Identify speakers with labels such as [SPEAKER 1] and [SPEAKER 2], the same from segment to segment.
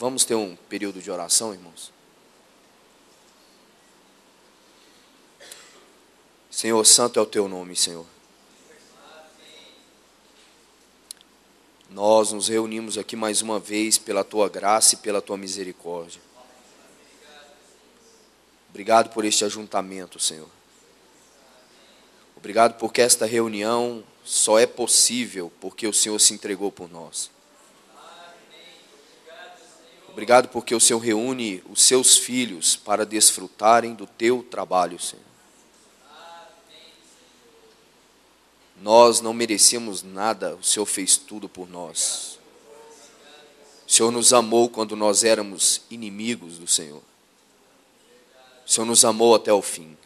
[SPEAKER 1] Vamos ter um período de oração, irmãos? Senhor, santo é o teu nome, Senhor. Nós nos reunimos aqui mais uma vez pela tua graça e pela tua misericórdia. Obrigado por este ajuntamento, Senhor. Obrigado porque esta reunião só é possível porque o Senhor se entregou por nós. Obrigado porque o Senhor reúne os seus filhos para desfrutarem do teu trabalho, Senhor. Nós não merecemos nada, o Senhor fez tudo por nós. O Senhor nos amou quando nós éramos inimigos do Senhor. O Senhor nos amou até o fim.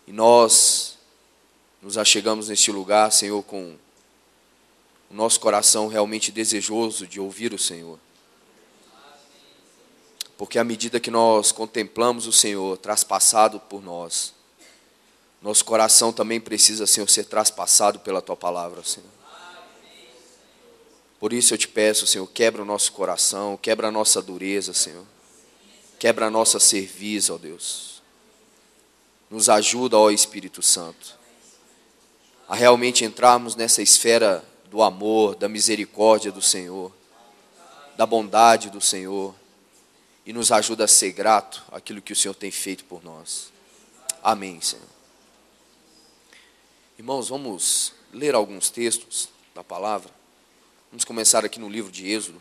[SPEAKER 1] E nós nos achegamos neste lugar, Senhor, com o nosso coração realmente desejoso de ouvir o Senhor. Porque à medida que nós contemplamos o Senhor traspassado por nós, nosso coração também precisa, Senhor, ser traspassado pela Tua palavra, Senhor. Por isso eu te peço, Senhor, quebra o nosso coração, quebra a nossa dureza, Senhor. Quebra a nossa cerviz, ó Deus. Nos ajuda, ó Espírito Santo, a realmente entrarmos nessa esfera do amor, da misericórdia do Senhor, da bondade do Senhor, e nos ajuda a ser grato àquilo que o Senhor tem feito por nós. Amém, Senhor. Irmãos, vamos ler alguns textos da palavra. Vamos começar aqui no livro de Êxodo,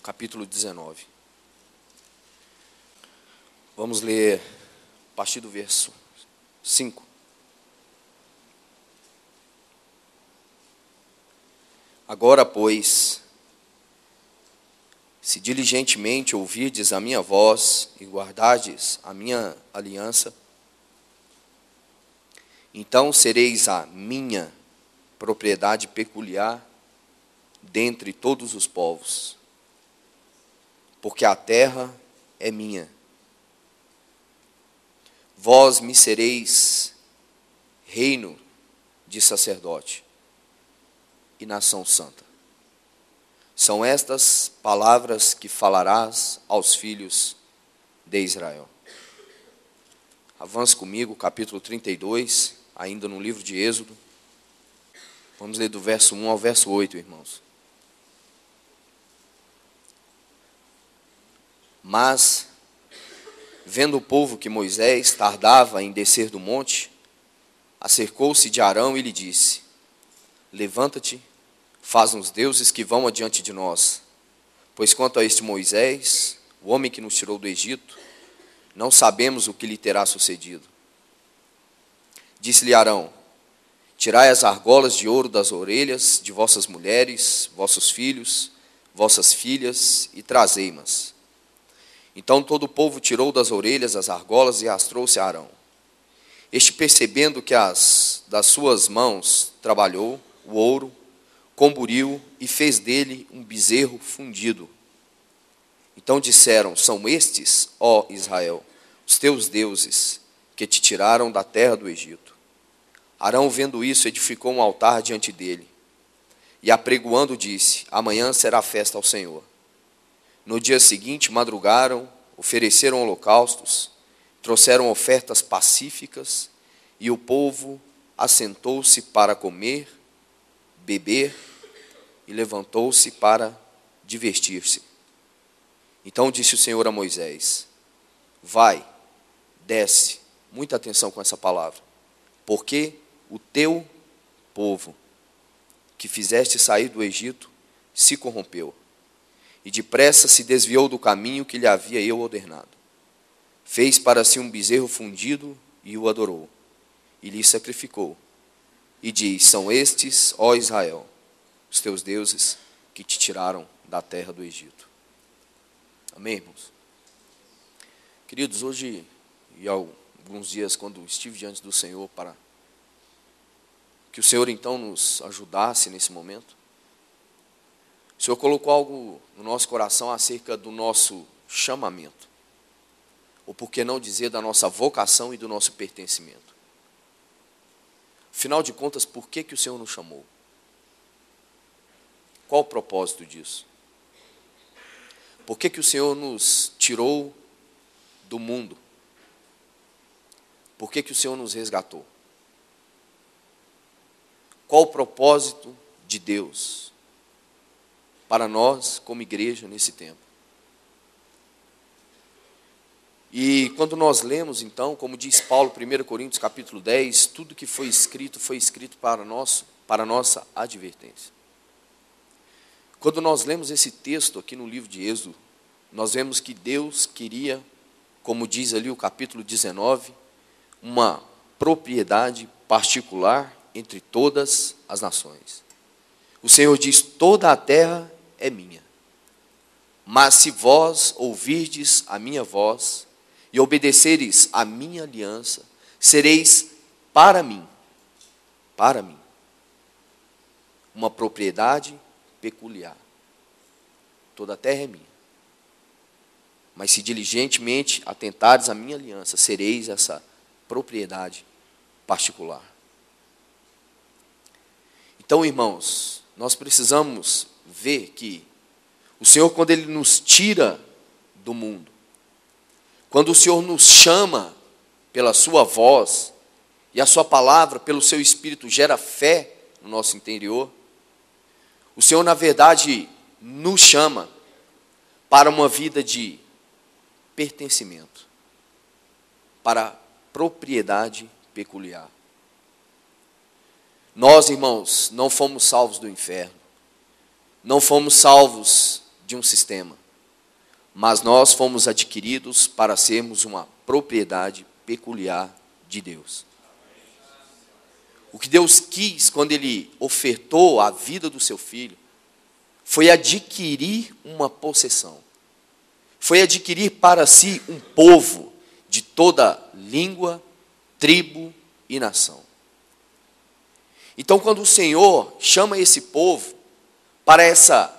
[SPEAKER 1] capítulo 19. Vamos ler a partir do verso 5. Agora, pois, se diligentemente ouvirdes a minha voz e guardardes a minha aliança, então sereis a minha propriedade peculiar dentre todos os povos, porque a terra é minha. Vós me sereis reino de sacerdote e nação santa. São estas palavras que falarás aos filhos de Israel. Avance comigo, capítulo 32, ainda no livro de Êxodo. Vamos ler do verso 1 ao verso 8, irmãos. Mas, vendo o povo que Moisés tardava em descer do monte, acercou-se de Arão e lhe disse: levanta-te, faz-nos deuses que vão adiante de nós. Pois quanto a este Moisés, o homem que nos tirou do Egito, não sabemos o que lhe terá sucedido. Disse-lhe Arão: tirai as argolas de ouro das orelhas de vossas mulheres, vossos filhos, vossas filhas, e trazei-mas. Então todo o povo tirou das orelhas as argolas e as trouxe a Arão. Este, percebendo que das suas mãos trabalhou o ouro, comburiu e fez dele um bezerro fundido. Então disseram: são estes, ó Israel, os teus deuses, que te tiraram da terra do Egito. Arão, vendo isso, edificou um altar diante dele, e apregoando disse: amanhã será festa ao Senhor. No dia seguinte madrugaram, ofereceram holocaustos, trouxeram ofertas pacíficas, e o povo assentou-se para comer, beber, e levantou-se para divertir-se. Então disse o Senhor a Moisés: vai, desce, muita atenção com essa palavra, porque o teu povo, que fizeste sair do Egito, se corrompeu, e depressa se desviou do caminho que lhe havia eu ordenado. Fez para si um bezerro fundido e o adorou, e lhe sacrificou. E diz: são estes, ó Israel, os teus deuses que te tiraram da terra do Egito. Amém, irmãos? Queridos, hoje e há alguns dias, quando estive diante do Senhor, para que o Senhor então nos ajudasse nesse momento, o Senhor colocou algo no nosso coração acerca do nosso chamamento, ou por que não dizer da nossa vocação e do nosso pertencimento. Afinal de contas, por que o Senhor nos chamou? Qual o propósito disso? Por que o Senhor nos tirou do mundo? Por que o Senhor nos resgatou? Qual o propósito de Deus para nós como igreja nesse tempo? E quando nós lemos então, como diz Paulo, 1 Coríntios capítulo 10, tudo que foi escrito para nossa advertência. Quando nós lemos esse texto aqui no livro de Êxodo, nós vemos que Deus queria, como diz ali o capítulo 19, uma propriedade particular entre todas as nações. O Senhor diz: toda a terra é minha, mas se vós ouvirdes a minha voz e obedeceres a minha aliança, sereis para mim, uma propriedade peculiar. Toda a terra é minha, mas se diligentemente atentares à minha aliança, sereis essa propriedade particular. Então, irmãos, nós precisamos ver que o Senhor, quando Ele nos tira do mundo, quando o Senhor nos chama pela sua voz, e a sua palavra, pelo seu Espírito, gera fé no nosso interior, o Senhor, na verdade, nos chama para uma vida de pertencimento, para propriedade peculiar. Nós, irmãos, não fomos salvos do inferno, não fomos salvos de um sistema, mas nós fomos adquiridos para sermos uma propriedade peculiar de Deus. O que Deus quis quando Ele ofertou a vida do seu Filho foi adquirir uma possessão, foi adquirir para si um povo de toda língua, tribo e nação. Então, quando o Senhor chama esse povo para essa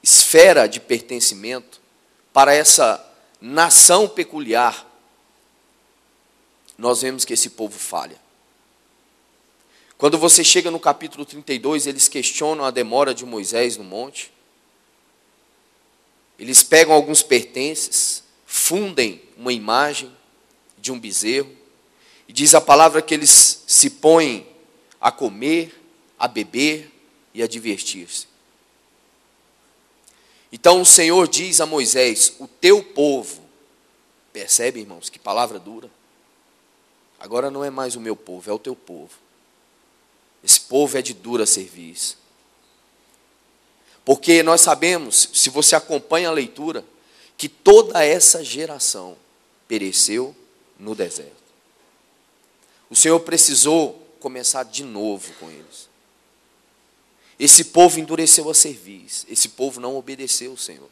[SPEAKER 1] esfera de pertencimento, para essa nação peculiar, nós vemos que esse povo falha. Quando você chega no capítulo 32, eles questionam a demora de Moisés no monte. Eles pegam alguns pertences, fundem uma imagem de um bezerro, e diz a palavra que eles se põem a comer, a beber e a divertir-se. Então o Senhor diz a Moisés: o teu povo, percebe, irmãos, que palavra dura? Agora não é mais o meu povo, é o teu povo. Esse povo é de dura serviço. Porque nós sabemos, se você acompanha a leitura, que toda essa geração pereceu no deserto. O Senhor precisou começar de novo com eles. Esse povo endureceu a cerviz, esse povo não obedeceu ao Senhor.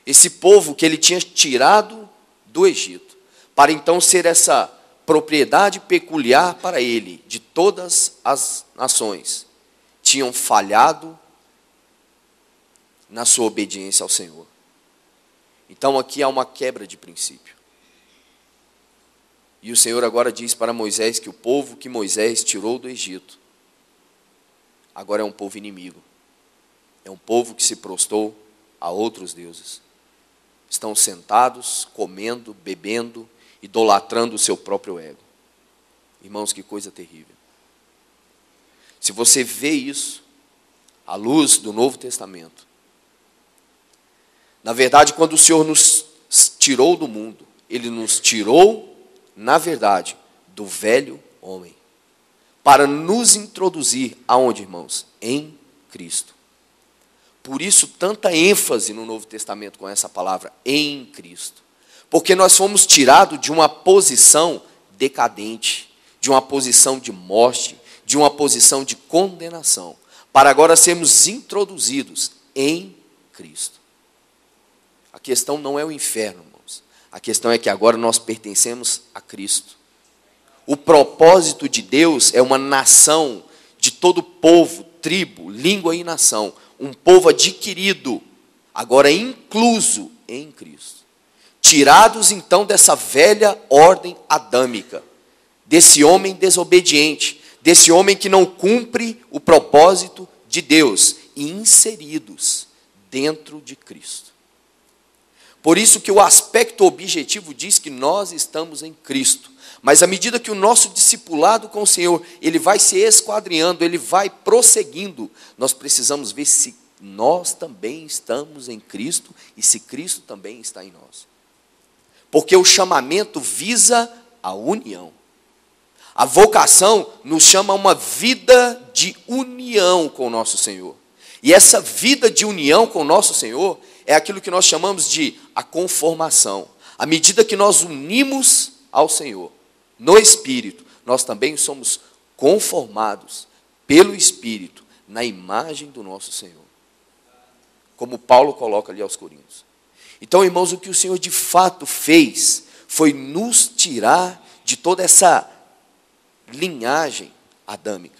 [SPEAKER 1] Esse povo que Ele tinha tirado do Egito, para então ser essa propriedade peculiar para Ele, de todas as nações, tinham falhado na sua obediência ao Senhor. Então aqui há uma quebra de princípio. E o Senhor agora diz para Moisés que o povo que Moisés tirou do Egito, agora é um povo inimigo. É um povo que se prostrou a outros deuses. Estão sentados, comendo, bebendo, idolatrando o seu próprio ego. Irmãos, que coisa terrível. Se você vê isso à luz do Novo Testamento, na verdade, quando o Senhor nos tirou do mundo, Ele nos tirou, na verdade, do velho homem, para nos introduzir aonde, irmãos? Em Cristo. Por isso, tanta ênfase no Novo Testamento com essa palavra, em Cristo. Porque nós fomos tirados de uma posição decadente, de uma posição de morte, de uma posição de condenação, para agora sermos introduzidos em Cristo. A questão não é o inferno, irmãos. A questão é que agora nós pertencemos a Cristo. O propósito de Deus é uma nação de todo povo, tribo, língua e nação. Um povo adquirido, agora incluso em Cristo. Tirados então dessa velha ordem adâmica, desse homem desobediente, desse homem que não cumpre o propósito de Deus, inseridos dentro de Cristo. Por isso que o aspecto objetivo diz que nós estamos em Cristo. Mas à medida que o nosso discipulado com o Senhor, ele vai se esquadrinhando, ele vai prosseguindo, nós precisamos ver se nós também estamos em Cristo e se Cristo também está em nós. Porque o chamamento visa a união. A vocação nos chama a uma vida de união com o nosso Senhor. E essa vida de união com o nosso Senhor é aquilo que nós chamamos de a conformação. À medida que nós unimos ao Senhor, no Espírito, nós também somos conformados pelo Espírito na imagem do nosso Senhor. Como Paulo coloca ali aos Coríntios. Então, irmãos, o que o Senhor de fato fez foi nos tirar de toda essa linhagem adâmica.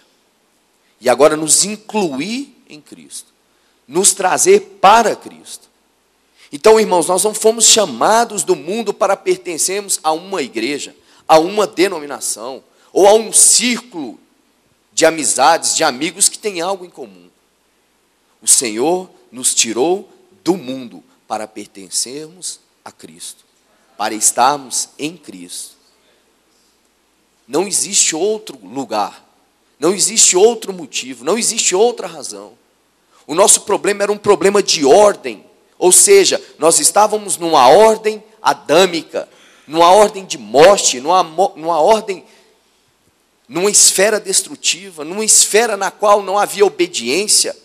[SPEAKER 1] E agora nos incluir em Cristo. Nos trazer para Cristo. Então, irmãos, nós não fomos chamados do mundo para pertencermos a uma igreja, a uma denominação, ou a um círculo de amizades, de amigos que têm algo em comum. O Senhor nos tirou do mundo para pertencermos a Cristo, para estarmos em Cristo. Não existe outro lugar, não existe outro motivo, não existe outra razão. O nosso problema era um problema de ordem, ou seja, nós estávamos numa ordem adâmica, numa ordem de morte, numa ordem, numa esfera destrutiva, numa esfera na qual não havia obediência,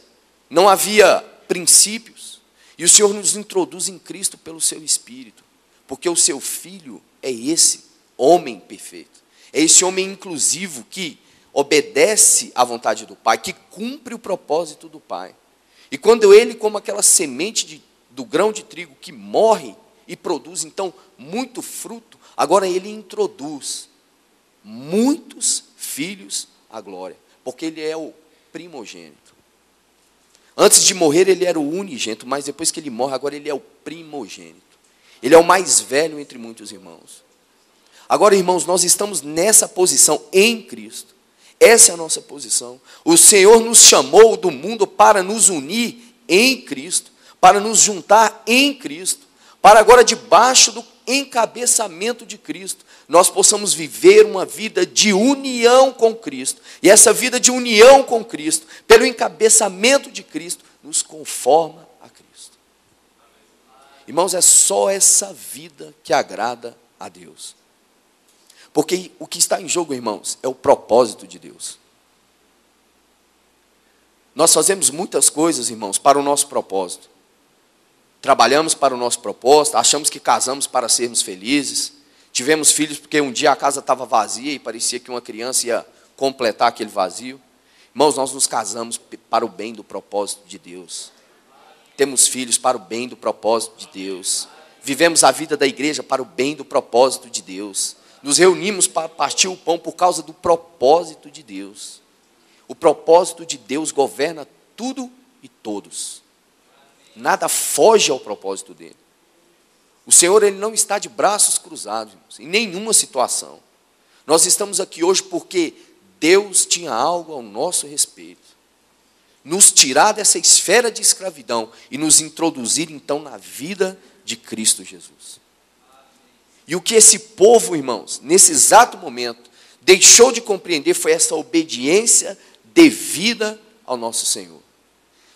[SPEAKER 1] não havia princípios. E o Senhor nos introduz em Cristo pelo seu Espírito, porque o seu Filho é esse homem perfeito, é esse homem inclusivo que obedece à vontade do Pai, que cumpre o propósito do Pai. E quando ele, como aquela semente do grão de trigo que morre e produz então muito fruto, agora ele introduz muitos filhos à glória, porque ele é o primogênito. Antes de morrer ele era o unigênito, mas depois que ele morre, agora ele é o primogênito. Ele é o mais velho entre muitos irmãos. Agora, irmãos, nós estamos nessa posição em Cristo. Essa é a nossa posição. O Senhor nos chamou do mundo para nos unir em Cristo, para nos juntar em Cristo, para agora debaixo do encabeçamento de Cristo, nós possamos viver uma vida de união com Cristo. E essa vida de união com Cristo, pelo encabeçamento de Cristo, nos conforma a Cristo. Irmãos, é só essa vida que agrada a Deus. Porque o que está em jogo, irmãos, é o propósito de Deus. Nós fazemos muitas coisas, irmãos, para o nosso propósito. Trabalhamos para o nosso propósito, achamos que casamos para sermos felizes. Tivemos filhos porque um dia a casa estava vazia e parecia que uma criança ia completar aquele vazio. Irmãos, nós nos casamos para o bem do propósito de Deus. Temos filhos para o bem do propósito de Deus. Vivemos a vida da igreja para o bem do propósito de Deus. Nos reunimos para partir o pão por causa do propósito de Deus. O propósito de Deus governa tudo e todos. Nada foge ao propósito dele. O Senhor, ele não está de braços cruzados, irmãos, em nenhuma situação. Nós estamos aqui hoje porque Deus tinha algo ao nosso respeito. Nos tirar dessa esfera de escravidão e nos introduzir então na vida de Cristo Jesus. E o que esse povo, irmãos, nesse exato momento, deixou de compreender foi essa obediência devida ao nosso Senhor.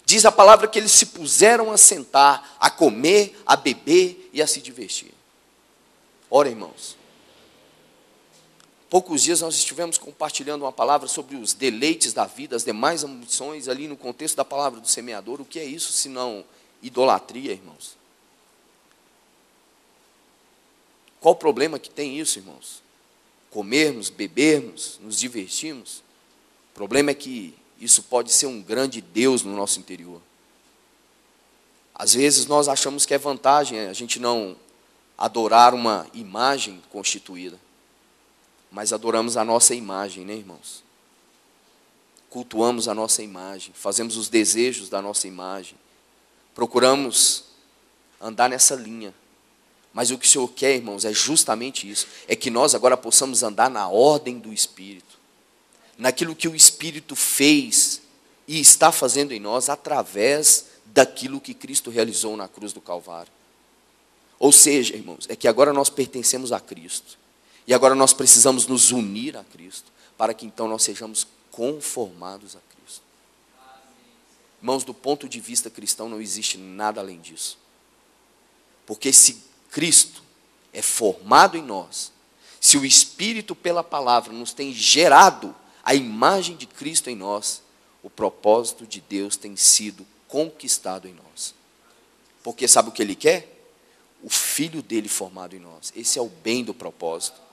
[SPEAKER 1] Diz a palavra que eles se puseram a sentar, a comer, a beber e a se divertir. Ora, irmãos, poucos dias nós estivemos compartilhando uma palavra sobre os deleites da vida, as demais ambições, ali no contexto da palavra do semeador. O que é isso, senão idolatria, irmãos? Qual o problema que tem isso, irmãos? Comermos, bebermos, nos divertirmos? O problema é que isso pode ser um grande Deus no nosso interior. Às vezes nós achamos que é vantagem a gente não adorar uma imagem constituída, mas adoramos a nossa imagem, né, irmãos? Cultuamos a nossa imagem, fazemos os desejos da nossa imagem, procuramos andar nessa linha. Mas o que o Senhor quer, irmãos, é justamente isso, é que nós agora possamos andar na ordem do Espírito, naquilo que o Espírito fez e está fazendo em nós através daquilo que Cristo realizou na cruz do Calvário. Ou seja, irmãos, é que agora nós pertencemos a Cristo. E agora nós precisamos nos unir a Cristo, para que então nós sejamos conformados a Cristo. Irmãos, do ponto de vista cristão não existe nada além disso. Porque se Cristo é formado em nós, se o Espírito pela palavra nos tem gerado a imagem de Cristo em nós, o propósito de Deus tem sido conquistado em nós. Porque sabe o que Ele quer? O Filho dele formado em nós. Esse é o bem do propósito.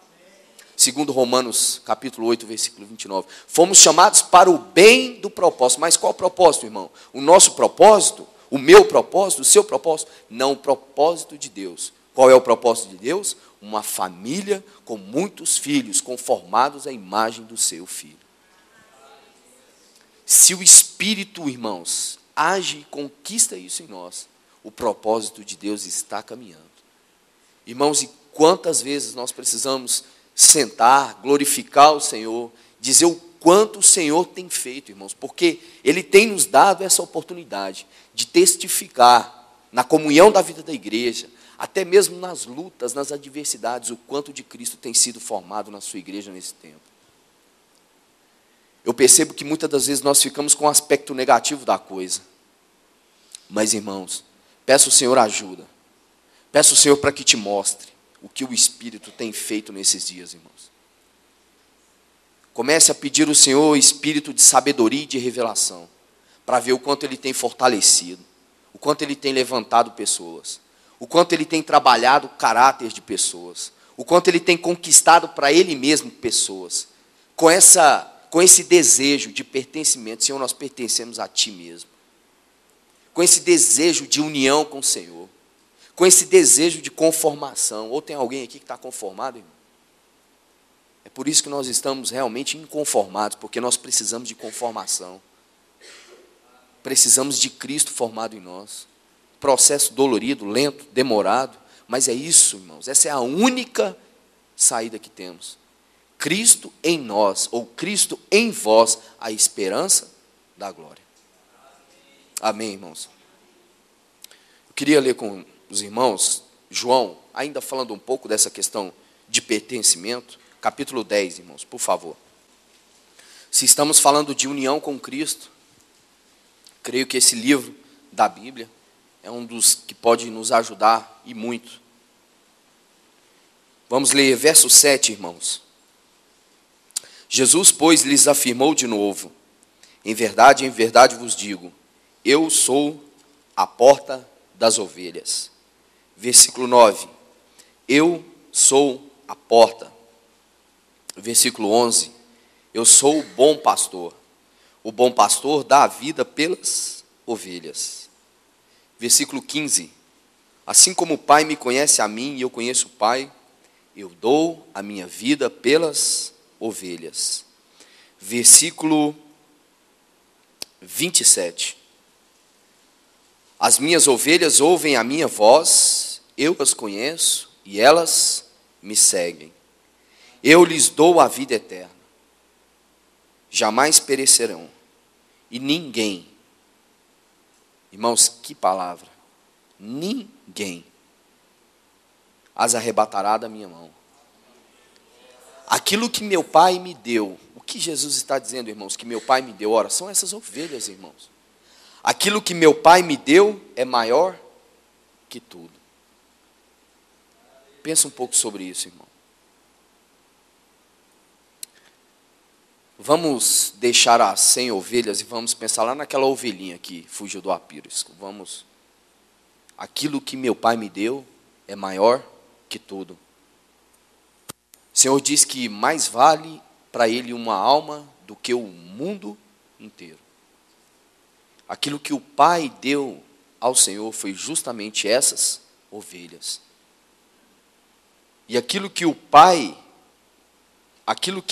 [SPEAKER 1] Segundo Romanos, capítulo 8, versículo 29. Fomos chamados para o bem do propósito. Mas qual propósito, irmão? O nosso propósito? O meu propósito? O seu propósito? Não, o propósito de Deus. Qual é o propósito de Deus? Uma família com muitos filhos, conformados à imagem do seu Filho. Se o Espírito, irmãos, age e conquista isso em nós, o propósito de Deus está caminhando. Irmãos, e quantas vezes nós precisamos sentar, glorificar o Senhor, dizer o quanto o Senhor tem feito, irmãos, porque Ele tem nos dado essa oportunidade de testificar na comunhão da vida da igreja, até mesmo nas lutas, nas adversidades, o quanto de Cristo tem sido formado na sua igreja nesse tempo. Eu percebo que muitas das vezes nós ficamos com o aspecto negativo da coisa. Mas, irmãos, peço ao Senhor ajuda. Peço ao Senhor para que te mostre o que o Espírito tem feito nesses dias, irmãos. Comece a pedir ao Senhor espírito de sabedoria e de revelação, para ver o quanto Ele tem fortalecido, o quanto Ele tem levantado pessoas, o quanto Ele tem trabalhado o caráter de pessoas, o quanto Ele tem conquistado para Ele mesmo pessoas, com esse desejo de pertencimento. Senhor, nós pertencemos a Ti mesmo, com esse desejo de união com o Senhor, com esse desejo de conformação. Ou tem alguém aqui que está conformado, irmão? É por isso que nós estamos realmente inconformados, porque nós precisamos de conformação. Precisamos de Cristo formado em nós. Processo dolorido, lento, demorado, mas é isso, irmãos. Essa é a única saída que temos. Cristo em nós, ou Cristo em vós, a esperança da glória. Amém, irmãos? Eu queria ler com os irmãos, João, ainda falando um pouco dessa questão de pertencimento, capítulo 10, irmãos, por favor. Se estamos falando de união com Cristo, creio que esse livro da Bíblia é um dos que pode nos ajudar e muito. Vamos ler verso 7, irmãos. Jesus, pois, lhes afirmou de novo: em verdade vos digo, eu sou a porta das ovelhas. Versículo 9. Eu sou a porta. Versículo 11. Eu sou o bom pastor. O bom pastor dá a vida pelas ovelhas. Versículo 15. Assim como o Pai me conhece a mim e eu conheço o Pai, eu dou a minha vida pelas ovelhas. Versículo 27. As minhas ovelhas ouvem a minha voz, eu as conheço e elas me seguem. Eu lhes dou a vida eterna. Jamais perecerão. E ninguém, irmãos, que palavra, ninguém as arrebatará da minha mão. Aquilo que meu Pai me deu, o que Jesus está dizendo, irmãos, que meu Pai me deu, ora, são essas ovelhas, irmãos. Aquilo que meu Pai me deu é maior que tudo. Pensa um pouco sobre isso, irmão. Vamos deixar as 100 ovelhas e vamos pensar lá naquela ovelhinha que fugiu do aprisco. Aquilo que meu Pai me deu é maior que tudo. O Senhor diz que mais vale para Ele uma alma do que o mundo inteiro. Aquilo que o Pai deu ao Senhor foi justamente essas ovelhas. E aquilo que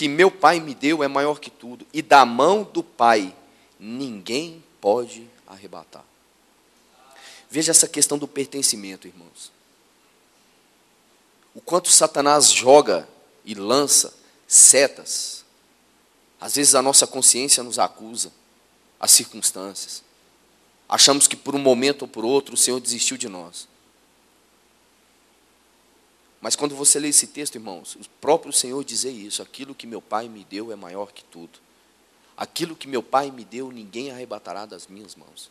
[SPEAKER 1] meu Pai me deu é maior que tudo. E da mão do Pai, ninguém pode arrebatar. Veja essa questão do pertencimento, irmãos. O quanto Satanás joga e lança setas. Às vezes a nossa consciência nos acusa. as circunstâncias. Achamos que por um momento ou por outro o Senhor desistiu de nós. Mas quando você lê esse texto, irmãos, o próprio Senhor dizer isso: aquilo que meu Pai me deu é maior que tudo. Aquilo que meu Pai me deu, ninguém arrebatará das minhas mãos.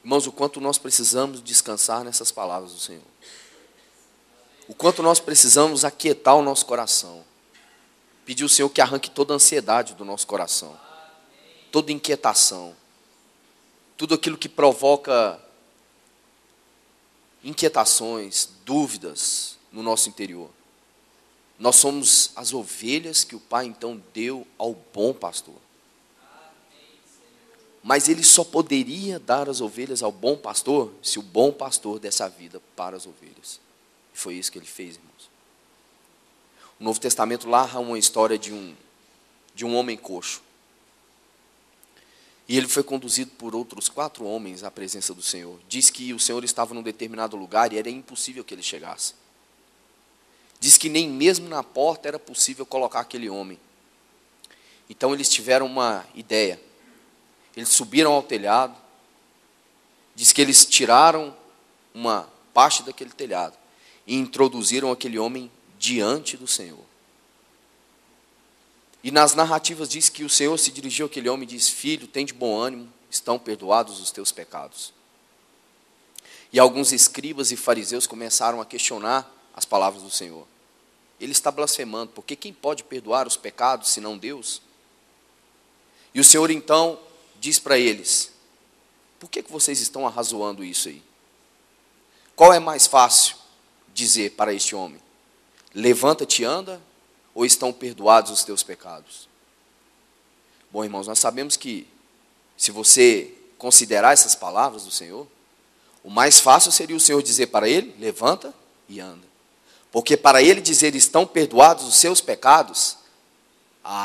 [SPEAKER 1] Irmãos, o quanto nós precisamos descansar nessas palavras do Senhor. O quanto nós precisamos aquietar o nosso coração. Pedir ao Senhor que arranque toda a ansiedade do nosso coração. Toda inquietação. Tudo aquilo que provoca inquietações, dúvidas no nosso interior. Nós somos as ovelhas que o Pai então deu ao bom pastor. Mas Ele só poderia dar as ovelhas ao bom pastor se o bom pastor desse a vida para as ovelhas. E foi isso que Ele fez, irmãos. O Novo Testamento narra uma história de um homem coxo. E ele foi conduzido por outros 4 homens à presença do Senhor. Diz que o Senhor estava num determinado lugar e era impossível que ele chegasse. Diz que nem mesmo na porta era possível colocar aquele homem. Então eles tiveram uma ideia. Eles subiram ao telhado. Diz que eles tiraram uma parte daquele telhado e introduziram aquele homem diante do Senhor. E nas narrativas diz que o Senhor se dirigiu àquele homem e disse: filho, tem de bom ânimo, estão perdoados os teus pecados. E alguns escribas e fariseus começaram a questionar as palavras do Senhor. Ele está blasfemando, porque quem pode perdoar os pecados senão Deus? E o Senhor então diz para eles: por que vocês estão arrazoando isso aí? Qual é mais fácil dizer para este homem: levanta-te e anda, ou estão perdoados os teus pecados? Bom, irmãos, nós sabemos que, se você considerar essas palavras do Senhor, o mais fácil seria o Senhor dizer para ele: levanta e anda. Porque para ele dizer: estão perdoados os seus pecados,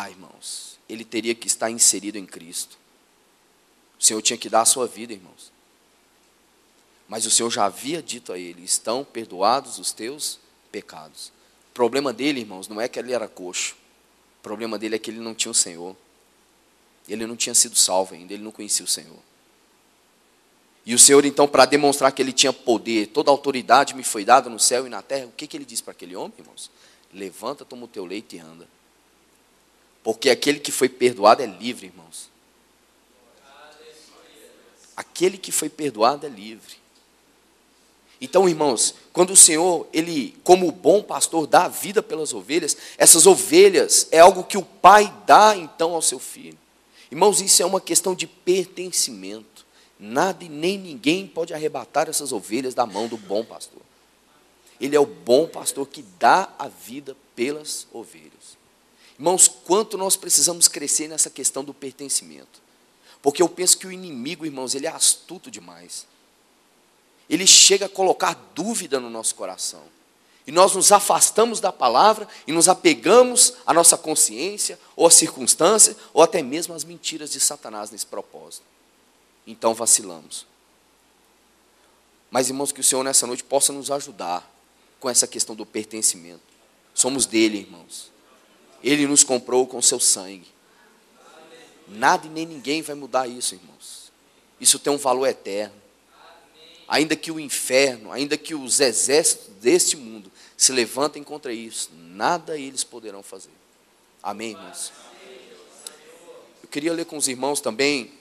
[SPEAKER 1] irmãos, ele teria que estar inserido em Cristo. O Senhor tinha que dar a sua vida, irmãos. Mas o Senhor já havia dito a ele: estão perdoados os teus pecados. O problema dele, irmãos, não é que ele era coxo. O problema dele é que ele não tinha o Senhor. Ele não tinha sido salvo ainda, ele não conhecia o Senhor. E o Senhor, então, para demonstrar que ele tinha poder, toda a autoridade me foi dada no céu e na terra, o que ele disse para aquele homem, irmãos? Levanta, toma o teu leito e anda. Porque aquele que foi perdoado é livre, irmãos. Aquele que foi perdoado é livre. Então, irmãos, quando o Senhor, Ele, como o bom pastor, dá a vida pelas ovelhas, essas ovelhas é algo que o Pai dá, então, ao seu filho. Irmãos, isso é uma questão de pertencimento. Nada e nem ninguém pode arrebatar essas ovelhas da mão do bom pastor. Ele é o bom pastor que dá a vida pelas ovelhas. Irmãos, quanto nós precisamos crescer nessa questão do pertencimento. Porque eu penso que o inimigo, irmãos, ele é astuto demais. Ele chega a colocar dúvida no nosso coração. E nós nos afastamos da palavra e nos apegamos à nossa consciência, ou à circunstância, ou até mesmo às mentiras de Satanás nesse propósito. Então vacilamos. Mas, irmãos, que o Senhor nessa noite possa nos ajudar com essa questão do pertencimento. Somos dele, irmãos. Ele nos comprou com seu sangue. Nada e nem ninguém vai mudar isso, irmãos. Isso tem um valor eterno. Ainda que o inferno, ainda que os exércitos deste mundo se levantem contra isso, nada eles poderão fazer. Amém, irmãos? Eu queria ler com os irmãos também,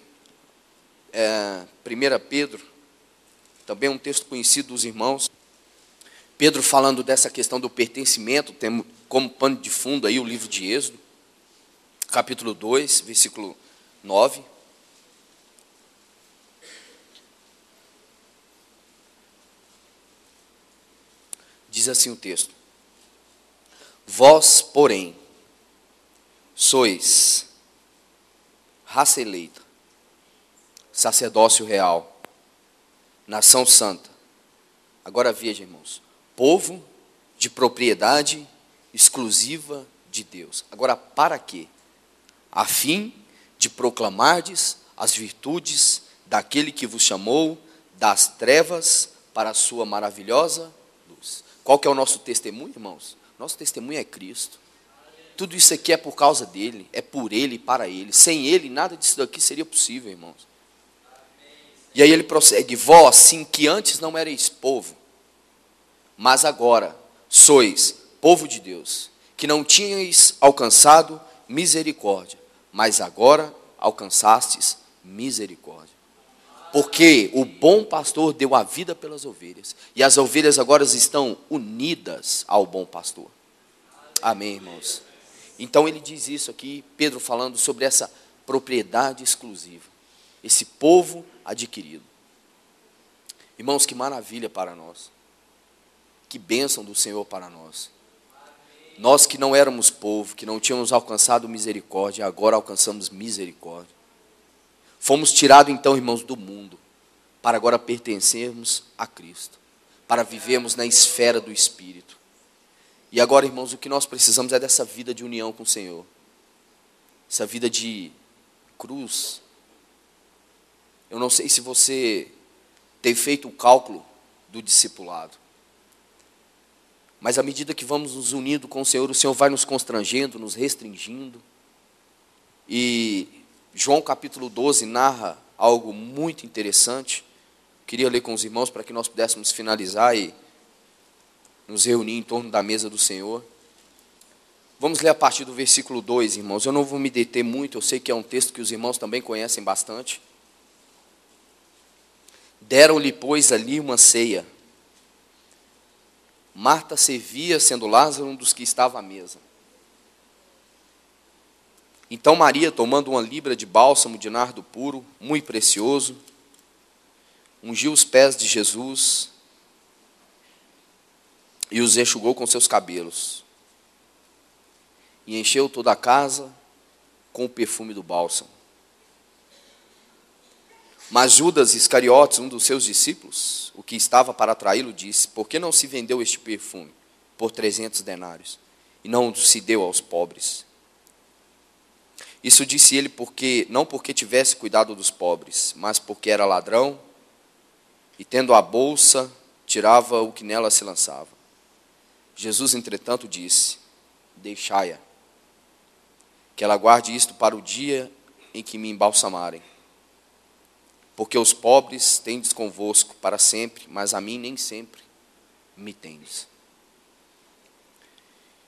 [SPEAKER 1] 1 Pedro, também um texto conhecido dos irmãos. Pedro falando dessa questão do pertencimento, temos como pano de fundo aí o livro de Êxodo, capítulo 2, versículo 9. Diz assim o texto: vós, porém, sois raça eleita, sacerdócio real, nação santa. Agora veja, irmãos, povo de propriedade exclusiva de Deus. Agora, para quê? A fim de proclamardes as virtudes daquele que vos chamou das trevas para a sua maravilhosa luz. Qual que é o nosso testemunho, irmãos? Nosso testemunho é Cristo. Tudo isso aqui é por causa dele, é por ele e para ele. Sem ele, nada disso daqui seria possível, irmãos. E aí ele prossegue: vós, sim, que antes não erais povo, mas agora sois povo de Deus, que não tinhais alcançado misericórdia, mas agora alcançastes misericórdia. Porque o bom pastor deu a vida pelas ovelhas, e as ovelhas agora estão unidas ao bom pastor. Amém, irmãos? Então ele diz isso aqui, Pedro falando sobre essa propriedade exclusiva, esse povo adquirido. Irmãos, que maravilha para nós, que bênção do Senhor para nós. Nós que não éramos povo, que não tínhamos alcançado misericórdia, agora alcançamos misericórdia. Fomos tirados então, irmãos, do mundo, para agora pertencermos a Cristo, para vivermos na esfera do Espírito. E agora, irmãos, o que nós precisamos é dessa vida de união com o Senhor, essa vida de cruz. Eu não sei se você tem feito o cálculo do discipulado, mas à medida que vamos nos unindo com o Senhor vai nos constrangendo, nos restringindo. E João capítulo 12 narra algo muito interessante. Queria ler com os irmãos para que nós pudéssemos finalizar e nos reunir em torno da mesa do Senhor. Vamos ler a partir do versículo 2, irmãos. Eu não vou me deter muito, eu sei que é um texto que os irmãos também conhecem bastante. Deram-lhe, pois, ali uma ceia. Marta servia, sendo Lázaro um dos que estava à mesa. Então Maria, tomando uma libra de bálsamo de nardo puro, muito precioso, ungiu os pés de Jesus e os enxugou com seus cabelos. E encheu toda a casa com o perfume do bálsamo. Mas Judas Iscariotes, um dos seus discípulos, o que estava para traí-lo, disse: por que não se vendeu este perfume por 300 denários e não se deu aos pobres? Isso disse ele não porque tivesse cuidado dos pobres, mas porque era ladrão e, tendo a bolsa, tirava o que nela se lançava. Jesus, entretanto, disse: deixai-a, que ela guarde isto para o dia em que me embalsamarem. Porque os pobres tendes convosco para sempre, mas a mim nem sempre me tendes.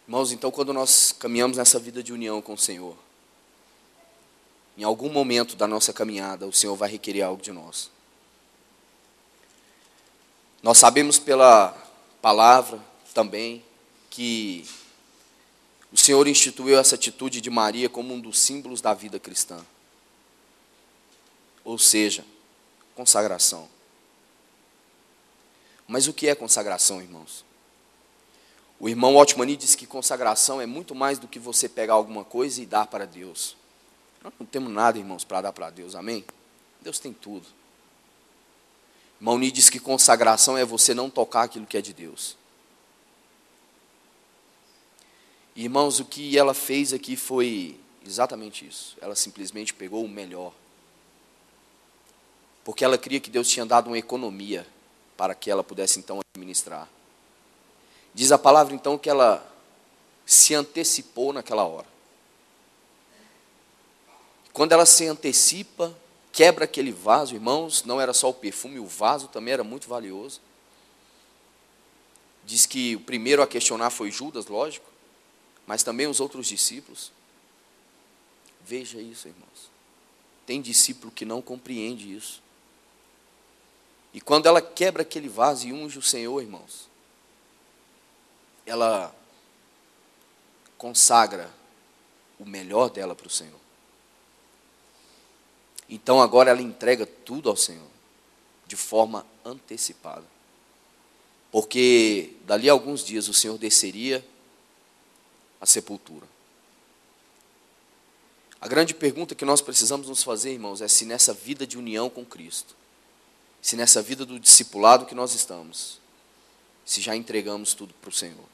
[SPEAKER 1] Irmãos, então quando nós caminhamos nessa vida de união com o Senhor, em algum momento da nossa caminhada, o Senhor vai requerer algo de nós. Nós sabemos pela palavra também que o Senhor instituiu essa atitude de Maria como um dos símbolos da vida cristã. Ou seja, consagração. Mas o que é consagração, irmãos? O irmão Otmani diz que consagração é muito mais do que você pegar alguma coisa e dar para Deus. Nós não temos nada, irmãos, para dar para Deus, amém? Deus tem tudo. O irmão Ni diz que consagração é você não tocar aquilo que é de Deus. E, irmãos, o que ela fez aqui foi exatamente isso. Ela simplesmente pegou o melhor. Porque ela cria que Deus tinha dado uma economia para que ela pudesse então administrar. Diz a palavra então que ela se antecipou naquela hora. Quando ela se antecipa, quebra aquele vaso, irmãos, não era só o perfume, o vaso também era muito valioso. Diz que o primeiro a questionar foi Judas, lógico, mas também os outros discípulos. Veja isso, irmãos. Tem discípulo que não compreende isso. E quando ela quebra aquele vaso e unge o Senhor, irmãos, ela consagra o melhor dela para o Senhor. Então agora ela entrega tudo ao Senhor, de forma antecipada. Porque dali a alguns dias o Senhor desceria à sepultura. A grande pergunta que nós precisamos nos fazer, irmãos, é se nessa vida de união com Cristo, se nessa vida do discipulado que nós estamos, se já entregamos tudo para o Senhor.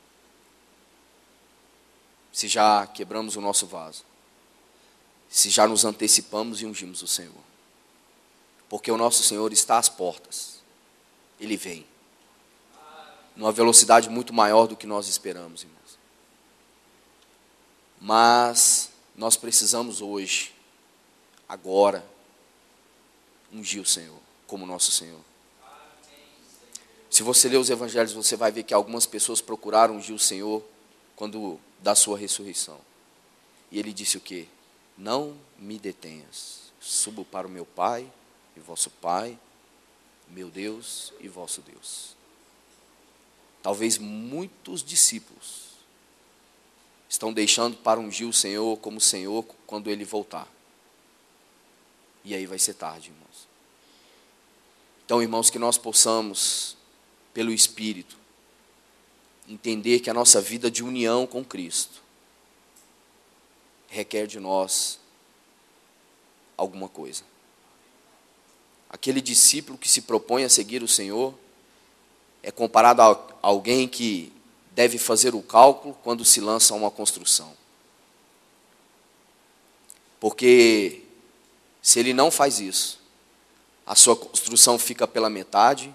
[SPEAKER 1] Se já quebramos o nosso vaso. Se já nos antecipamos e ungimos o Senhor. Porque o nosso Senhor está às portas. Ele vem. Numa velocidade muito maior do que nós esperamos, irmãos. Mas nós precisamos hoje, agora, ungir o Senhor como nosso Senhor. Se você ler os evangelhos, você vai ver que algumas pessoas procuraram ungir o Senhor quando da sua ressurreição. E ele disse o quê? Não me detenhas. Subo para o meu Pai e vosso Pai, meu Deus e vosso Deus. Talvez muitos discípulos estão deixando para ungir o Senhor como Senhor quando Ele voltar. E aí vai ser tarde, irmãos. Então, irmãos, que nós possamos, pelo Espírito, entender que a nossa vida de união com Cristo requer de nós alguma coisa. Aquele discípulo que se propõe a seguir o Senhor é comparado a alguém que deve fazer o cálculo quando se lança a uma construção. Porque se ele não faz isso, a sua construção fica pela metade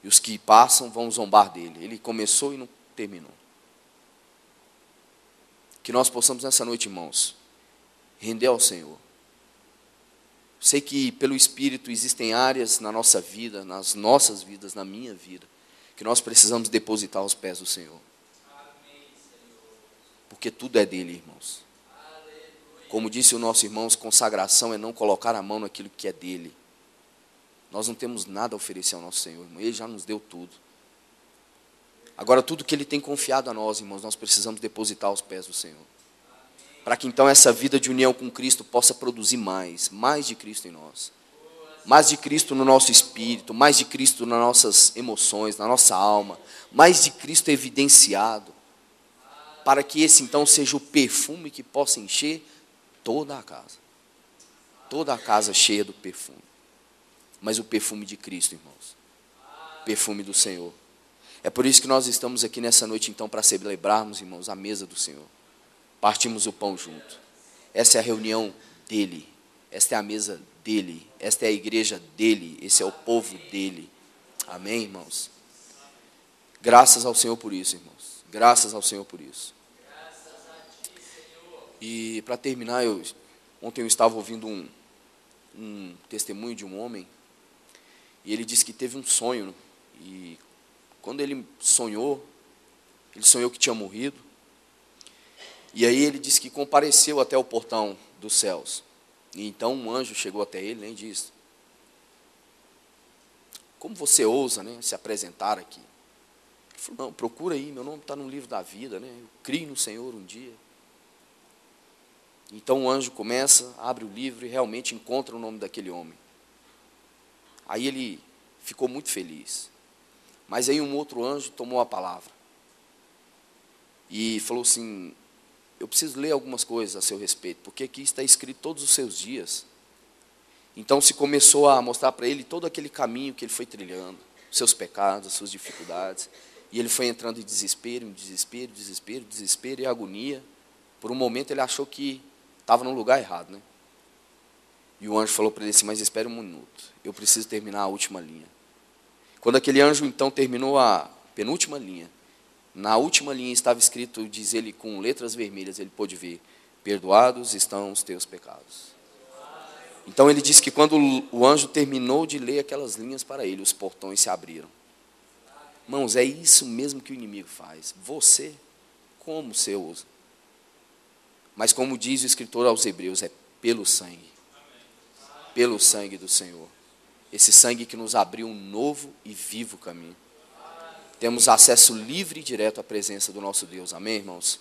[SPEAKER 1] e os que passam vão zombar dele. Ele começou e não terminou. Que nós possamos nessa noite, irmãos, render ao Senhor. Sei que pelo Espírito existem áreas na nossa vida, nas nossas vidas, na minha vida, que nós precisamos depositar aos pés do Senhor. Porque tudo é dele, irmãos. Como disse o nosso irmão, consagração é não colocar a mão naquilo que é dele. Nós não temos nada a oferecer ao nosso Senhor, irmão. Ele já nos deu tudo. Agora, tudo que Ele tem confiado a nós, irmãos, nós precisamos depositar aos pés do Senhor. Para que então essa vida de união com Cristo possa produzir mais de Cristo em nós. Mais de Cristo no nosso espírito, mais de Cristo nas nossas emoções, na nossa alma. Mais de Cristo evidenciado. Para que esse então seja o perfume que possa encher toda a casa. Toda a casa cheia do perfume. Mas o perfume de Cristo, irmãos. Perfume do Senhor. É por isso que nós estamos aqui nessa noite, então, para celebrarmos, irmãos, a mesa do Senhor. Partimos o pão junto. Essa é a reunião dEle. Esta é a mesa dEle. Esta é a igreja dEle. Esse é o povo dEle. Amém, irmãos? Graças ao Senhor por isso, irmãos. Graças ao Senhor por isso. E, para terminar, ontem eu estava ouvindo um testemunho de um homem. E ele disse que teve um sonho. E quando ele sonhou que tinha morrido. E aí ele disse que compareceu até o portão dos céus. E então um anjo chegou até ele, nem disse: como você ousa, né, se apresentar aqui? Ele falou: não, procura aí, meu nome está no livro da vida, né? Eu criei no Senhor um dia. Então o anjo começa, abre o livro e realmente encontra o nome daquele homem. Aí ele ficou muito feliz. Mas aí um outro anjo tomou a palavra. E falou assim: eu preciso ler algumas coisas a seu respeito, porque aqui está escrito todos os seus dias. Então se começou a mostrar para ele todo aquele caminho que ele foi trilhando, seus pecados, as suas dificuldades. E ele foi entrando em desespero e agonia. Por um momento ele achou que estava no lugar errado, né? E o anjo falou para ele assim: mas espere um minuto, eu preciso terminar a última linha. Quando aquele anjo então terminou a penúltima linha, na última linha estava escrito, diz ele com letras vermelhas, ele pôde ver: perdoados estão os teus pecados. Então ele disse que quando o anjo terminou de ler aquelas linhas para ele, os portões se abriram. Irmãos, é isso mesmo que o inimigo faz. Você, como você ousa? Mas como diz o escritor aos Hebreus, é pelo sangue. Pelo sangue do Senhor. Esse sangue que nos abriu um novo e vivo caminho. Temos acesso livre e direto à presença do nosso Deus. Amém, irmãos?